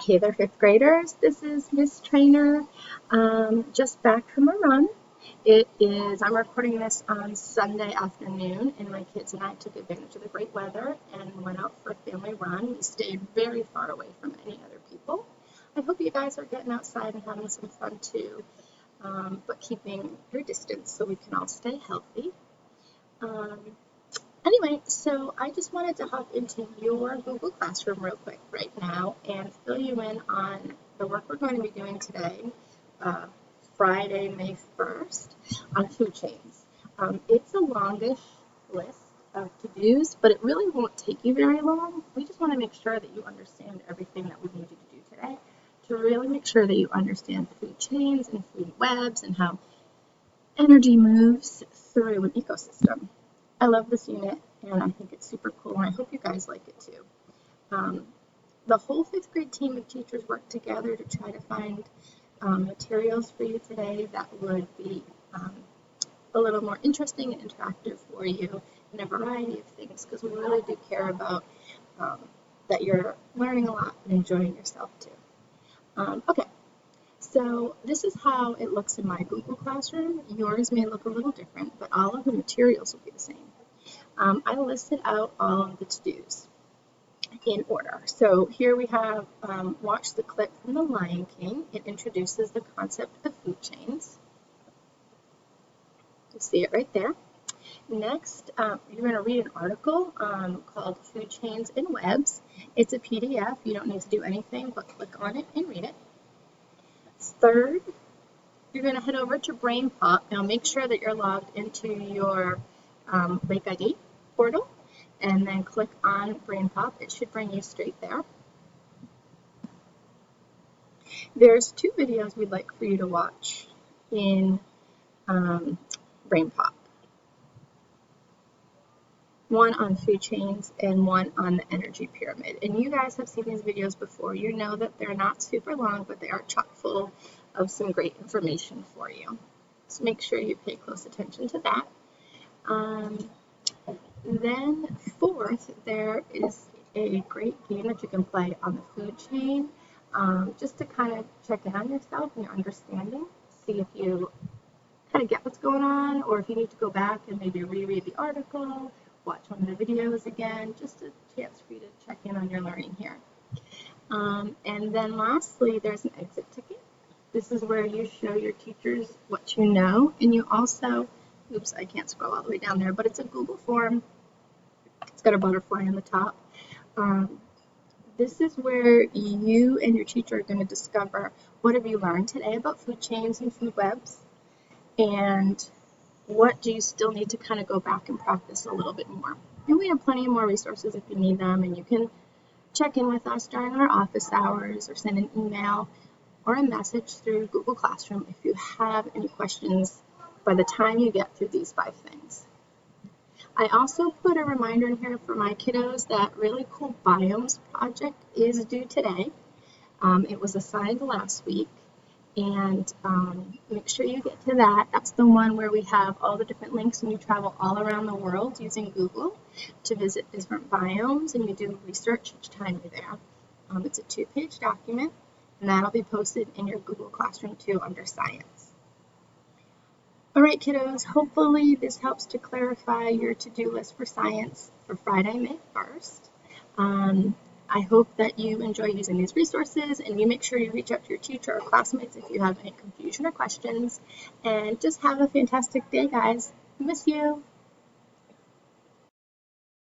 Hey there, fifth graders. This is Miss Trainer, just back from a run. I'm recording this on Sunday afternoon, and my kids and I took advantage of the great weather and went out for a family run. We stayed very far away from any other people. I hope you guys are getting outside and having some fun too, but keeping your distance so we can all stay healthy. Um, Anyway, so I just wanted to hop into your Google Classroom real quick right now and fill you in on the work we're going to be doing today, uh, Friday, May 1st, on food chains. It's a longish list of to-dos, but it really won't take you very long. We just want to make sure that you understand everything that we need you to do today to really make sure that you understand food chains and food webs and how energy moves through an ecosystem. I love this unit and I think it's super cool and I hope you guys like it too. Um, the whole fifth grade team of teachers worked together to try to find materials for you today that would be a little more interesting and interactive for you in a variety of things because we really do care about um, that you're learning a lot and enjoying yourself too. Okay, so this is how it looks in my Google Classroom. Yours may look a little different, but all of the materials will be the same. I listed out all of the to-dos in order. So here we have watch the clip from The Lion King. It introduces the concept of food chains. You see it right there. Next, you're going to read an article called Food Chains and Webs. It's a PDF. You don't need to do anything but click on it and read it. Third, you're going to head over to BrainPop. Now make sure that you're logged into your Lake ID portal and then click on BrainPop. It should bring you straight there. There's two videos we'd like for you to watch in BrainPop. One on food chains and one on the energy pyramid. And you guys have seen these videos before. You know that they're not super long, but they are chock full of some great information for you. So make sure you pay close attention to that. Then fourth, there is a great game that you can play on the food chain, just to kind of check in on yourself and your understanding, see if you kind of get what's going on, or if you need to go back and maybe reread the article, watch one of the videos again, just a chance for you to check in on your learning here. And then lastly, there's an exit ticket. This is where you show your teachers what you know, and you also, oops, I can't scroll all the way down there, but it's a Google form. It's got a butterfly on the top. This is where you and your teacher are going to discover what have you learned today about food chains and food webs, and what do you still need to kind of go back and practice a little bit more. And we have plenty of more resources if you need them, and you can check in with us during our office hours or send an email or a message through Google Classroom if you have any questions by the time you get through these 5 things. I also put a reminder in here for my kiddos that Really Cool Biomes project is due today. It was assigned last week, and make sure you get to that. That's the one where we have all the different links and you travel all around the world using Google to visit different biomes, and you do research each time you're there. It's a 2-page document, and that'll be posted in your Google Classroom too under Science. All right, kiddos, hopefully this helps to clarify your to-do list for science for Friday, May 1st. I hope that you enjoy using these resources, and you make sure you reach out to your teacher or classmates if you have any confusion or questions. And just have a fantastic day, guys. Miss you.